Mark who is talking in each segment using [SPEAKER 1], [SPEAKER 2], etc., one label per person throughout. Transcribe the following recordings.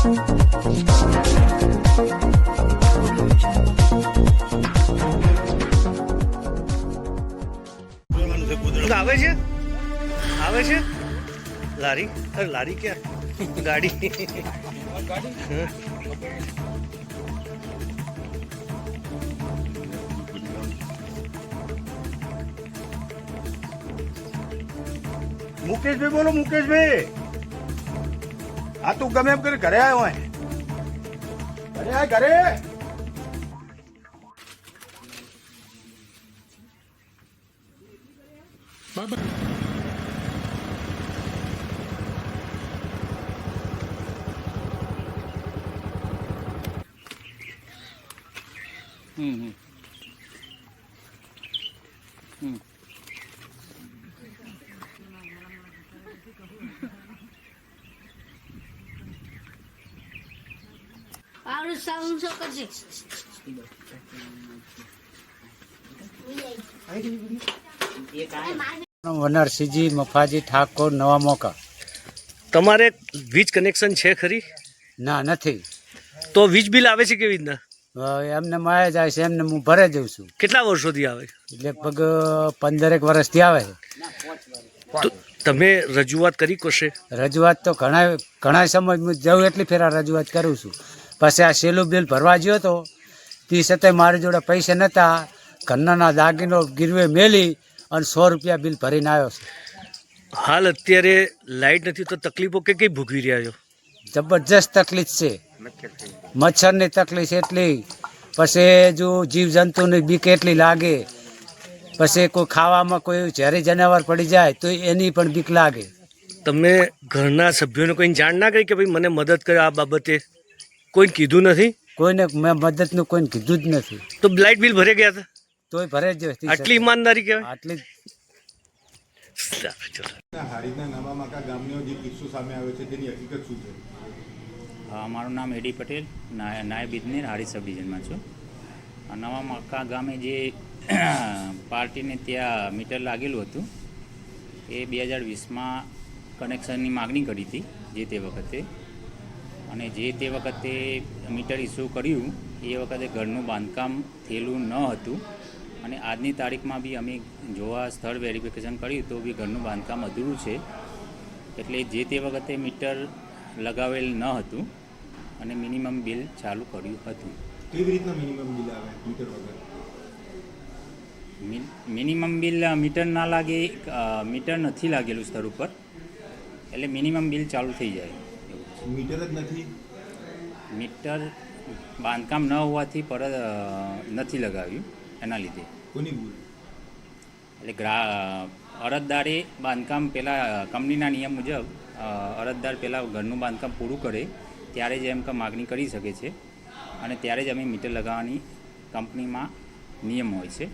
[SPEAKER 1] આવે છે લારી? અરે લારી ક્યાં, ગાડી.
[SPEAKER 2] મુકેશભાઈ બોલો, મુકેશભાઈ. હા, તું ગમે એમ કરી ઘરે આવ્યો હોય? ઘરે.
[SPEAKER 3] આવડે સાઉન્ડ શો કરજે.
[SPEAKER 4] વનરસિંહજી મફાજી ઠાકોર, નવા મોકા.
[SPEAKER 1] તમારે વીજ કનેક્શન છે ખરી?
[SPEAKER 4] ના, નથી.
[SPEAKER 1] તો વીજ બિલ આવે છે કેવી રીતના?
[SPEAKER 4] એમને માયા જાય છે, એમને હું ભરે જઉં છું.
[SPEAKER 1] કેટલા વર્ષોથી આવે?
[SPEAKER 4] લગભગ 15 વર્ષથી આવે છે.
[SPEAKER 1] તો તમે રજૂઆત કરી કશે?
[SPEAKER 4] રજૂઆત તો ઘણા સમય હું જઉં એટલી ફેરા રજૂઆત કરું છું. પછી આ સેલું બિલ ભરવા ગયો તો તે છતાંય મારી જોડે પૈસા નહોતા. ઘરના દાગીનો ગીરવે મેલી અને 100 રૂપિયા બિલ ભરીને આવ્યો છું.
[SPEAKER 1] હાલ અત્યારે લાઇટ નથી તો તકલીફો કઈ ભોગવી રહ્યા છો?
[SPEAKER 4] જબરજસ્ત તકલીફ છે. મચ્છરની તકલીફ એટલી, પછી જો જીવજંતુની બીક એટલી લાગે, પછી કોઈ ખાવામાં કોઈ ઝેરી જનાવર પડી જાય તો એની પણ બીક લાગે.
[SPEAKER 1] તમે ઘરના સભ્યોને કોઈ જાણ ના કરી કે ભાઈ મને મદદ કરે આ બાબતે? કોઈ કીધું નથી?
[SPEAKER 4] કોઈને મેં મદદનું કોઈને કીધું જ નથી.
[SPEAKER 1] તો લાઇટ બિલ ભરે ગયા હતા?
[SPEAKER 4] તોય ભરે જ.
[SPEAKER 1] આટલી ઈમાનદારી કહેવાય?
[SPEAKER 4] આટલી.
[SPEAKER 2] હારીના નવા માકા ગામનો જે કિસ્સો સામે આવ્યો છે તેની હકીકત શું છે?
[SPEAKER 5] મારું નામ એડી પટેલ, નાયબ ઇજનેર હારી સબ ડિવિઝનમાં છું. નવા મક્કા ગામે જે પાર્ટીને ત્યાં મીટર લાગેલું હતું એ 2020માં કનેક્શનની માગણી કરી હતી જે તે વખતે. અને જે તે વખતે મીટર ઇસ્યુ કર્યું એ વખતે ઘરનું બાંધકામ થયેલું ન હતું. અને આજની તારીખમાં બી અમે જોવા સ્થળ વેરિફિકેશન કર્યું તો બી ઘરનું બાંધકામ અધૂરું છે. એટલે જે તે વખતે મીટર લગાવેલ ન હતું અને મિનિમમ બિલ ચાલુ કર્યું હતું.
[SPEAKER 2] કેવી રીતના મિનિમમ બિલ આવે મીટર વગર?
[SPEAKER 5] મિનિમમ બિલ મીટર ના લાગે, મીટર નથી લાગેલું સ્થળ ઉપર એટલે મિનિમમ બિલ ચાલુ થઈ જાય.
[SPEAKER 2] મીટર જ નથી?
[SPEAKER 5] મીટર બાંધકામ ન હોવાથી પરત નથી લગાવ્યું એના લીધે.
[SPEAKER 2] કોની ભૂલ?
[SPEAKER 5] એટલે અરજદારે બાંધકામ પહેલાં કંપનીના નિયમ મુજબ અરજદાર પહેલાં ઘરનું બાંધકામ પૂરું કરે ત્યારે જ એમ કે માગણી કરી શકે છે અને ત્યારે જ અમે મીટર લગાવવાની કંપનીમાં નિયમ હોય છે.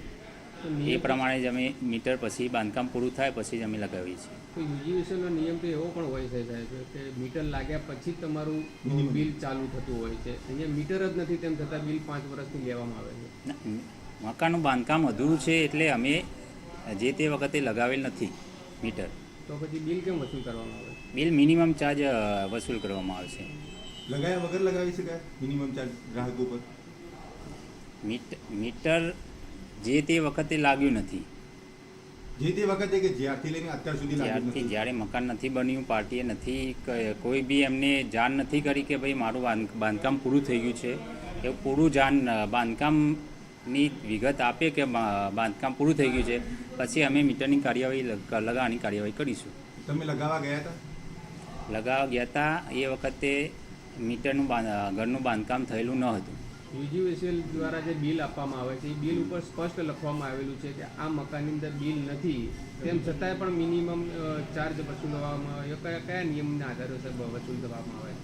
[SPEAKER 5] એ પ્રમાણે જ અમે મીટર પછી બાંધકામ પૂરું થાય પછી જ અમે લગાવીએ છીએ.
[SPEAKER 6] તો યુજીવીસીનો નિયમ તો એવો પણ હોય છે સાહેબ કે મીટર લાગ્યા પછી જ તમારું બિલ ચાલુ થતું હોય છે. અહીંયા મીટર જ નથી તેમ છતાં બિલ 5 વર્ષથી લેવામાં આવે છે.
[SPEAKER 5] મકાનનું બાંધકામ અધૂરું છે એટલે અમે જે તે વખતે લગાવેલ નથી મીટર.
[SPEAKER 6] તો પછી બિલ કેમ વસૂલ કરવામાં આવે?
[SPEAKER 5] બિલ મિનિમમ ચાર્જ વસૂલ કરવામાં આવે છે.
[SPEAKER 2] લગાવ્યા વગર લગાવી શકાય મિનિમમ ચાર્જ ગ્રાહકો પર?
[SPEAKER 5] મીટર જે તે વખતે લાગ્યું નથી.
[SPEAKER 2] જે તે વખતે કે જ્યારથી લઈને અત્યાર સુધી લાગ્યું નથી?
[SPEAKER 5] જ્યારે મકાન નથી બન્યું, પાર્ટીએ નથી કોઈ બી એમને જાણ નથી કરી કે ભાઈ મારું બાંધકામ પૂરું થઈ ગયું છે. એ પૂરું બાંધકામની વિગત આપે કે બાંધકામ પૂરું થઈ ગયું છે પછી અમે મીટરની કાર્યવાહી લગાવવાની કાર્યવાહી કરીશું.
[SPEAKER 2] તમે લગાવવા ગયા હતા?
[SPEAKER 5] લગાવવા ગયા હતા એ વખતે મીટરનું ઘરનું બાંધકામ થયેલું ન હતું.
[SPEAKER 6] યુજીવીસીએલ દ્વારા જે બિલ આપવામાં આવે છે એ બિલ ઉપર સ્પષ્ટ લખવામાં આવેલું છે કે આ મકાનની અંદર બિલ નથી, તેમ છતાંય પણ મિનિમમ ચાર્જ વસૂલવામાં આવે. કયા નિયમના આધારે વસૂલ કરવામાં આવે?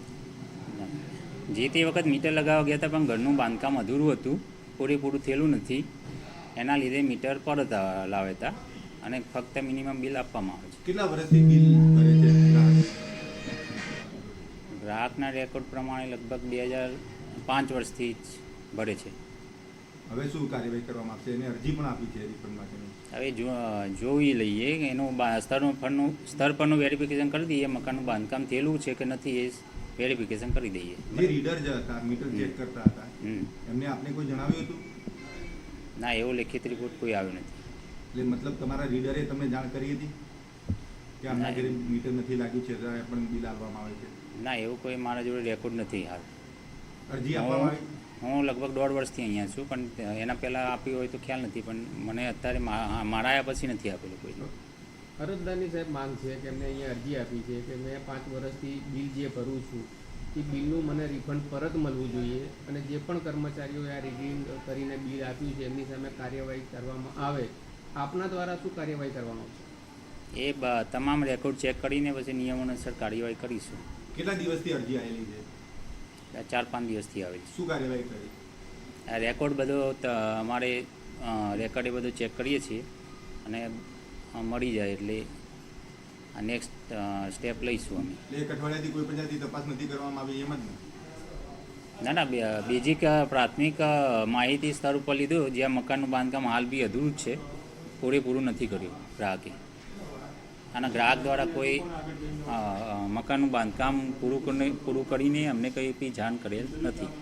[SPEAKER 5] જે તે વખત મીટર લગાવવા ગયા હતા પણ ઘરનું બાંધકામ અધૂરું હતું, પૂરેપૂરું થયેલું નથી. એના લીધે મીટર પરત લાવ્યા હતા અને ફક્ત મિનિમમ બિલ આપવામાં આવે છે.
[SPEAKER 2] કેટલા વર્ષથી બિલ ભરે છે
[SPEAKER 5] ગ્રાહકના રેકોર્ડ પ્રમાણે લગભગ 2005 વર્ષથી જ ભરે છે.
[SPEAKER 2] હવે શું કાર્યવાહી કરવામાં આવશે? એને અરજી પણ આપી છે રિફંડ માટેની.
[SPEAKER 5] હવે જોઈ લઈએ એનું સ્તર પરનું વેરિફિકેશન કરી દઈએ મકાનનું બાંધકામ થયેલું છે કે નથી એ વેરિફિકેશન કરી દઈએ.
[SPEAKER 2] જે રીડર જે હતા મીટર ચેક કરતા હતા એમને આપને કોઈ જણાવ્યું હતું?
[SPEAKER 5] ના, એવો લેખિત રિપોર્ટ કોઈ આવ્યો નથી.
[SPEAKER 2] એટલે મતલબ તમારા રીડરે તમને જાણ કરી હતી કે આમના ઘરે મીટર નથી લાગ્યું છે ત્યારે પણ બિલ આપવામાં આવે છે?
[SPEAKER 5] ના, એવું કોઈ મારા જોડે રેકોર્ડ નથી હાલ.
[SPEAKER 2] અરજી આપવામાં આવી?
[SPEAKER 5] હું લગભગ 1.5 વર્ષથી અહીંયા છું, પણ એના પહેલાં આપ્યું હોય તો ખ્યાલ નથી, પણ મને અત્યારે મારા આવ્યા પછી નથી આપેલું કોઈ.
[SPEAKER 6] અરજદારની સાહેબ માંગ છે કે એમને અહીંયા અરજી આપી છે કે મેં 5 વર્ષથી બિલ જે ભરું છું એ બિલનું મને રિફંડ પરત મળવું જોઈએ અને જે પણ કર્મચારીઓએ આ રીડિંગ કરીને બિલ આપ્યું છે એમની સામે કાર્યવાહી કરવામાં આવે. આપના દ્વારા શું કાર્યવાહી કરવામાં આવશે?
[SPEAKER 5] એ તમામ રેકોર્ડ ચેક કરીને પછી નિયમોનુસાર કાર્યવાહી કરીશું.
[SPEAKER 2] કેટલા દિવસથી અરજી આવેલી છે?
[SPEAKER 5] 4-5 દિવસથી આવેલી.
[SPEAKER 2] શું કાર્યવાહી કરી?
[SPEAKER 5] આ રેકોર્ડ બધો અમારે રેકોર્ડ એ બધો ચેક કરીએ છીએ અને મળી જાય એટલે આ નેક્સ્ટ સ્ટેપ લઈશું અમે.
[SPEAKER 2] એટલે 1 અઠવાડિયાથી કોઈ પણ જાતની તપાસ નથી કરવામાં આવી એમ જ ને?
[SPEAKER 5] ના, બેઝિક પ્રાથમિક માહિતી સ્તર ઉપર લીધું. જ્યાં મકાનનું બાંધકામ હાલ બી અધૂરું જ છે, પૂરેપૂરું નથી કર્યું ગ્રાહકે. અને ગ્રાહક દ્વારા કોઈ મકાનનું બાંધકામ પૂરું કરીને અમને કંઈ બી જાણ કરેલ નથી.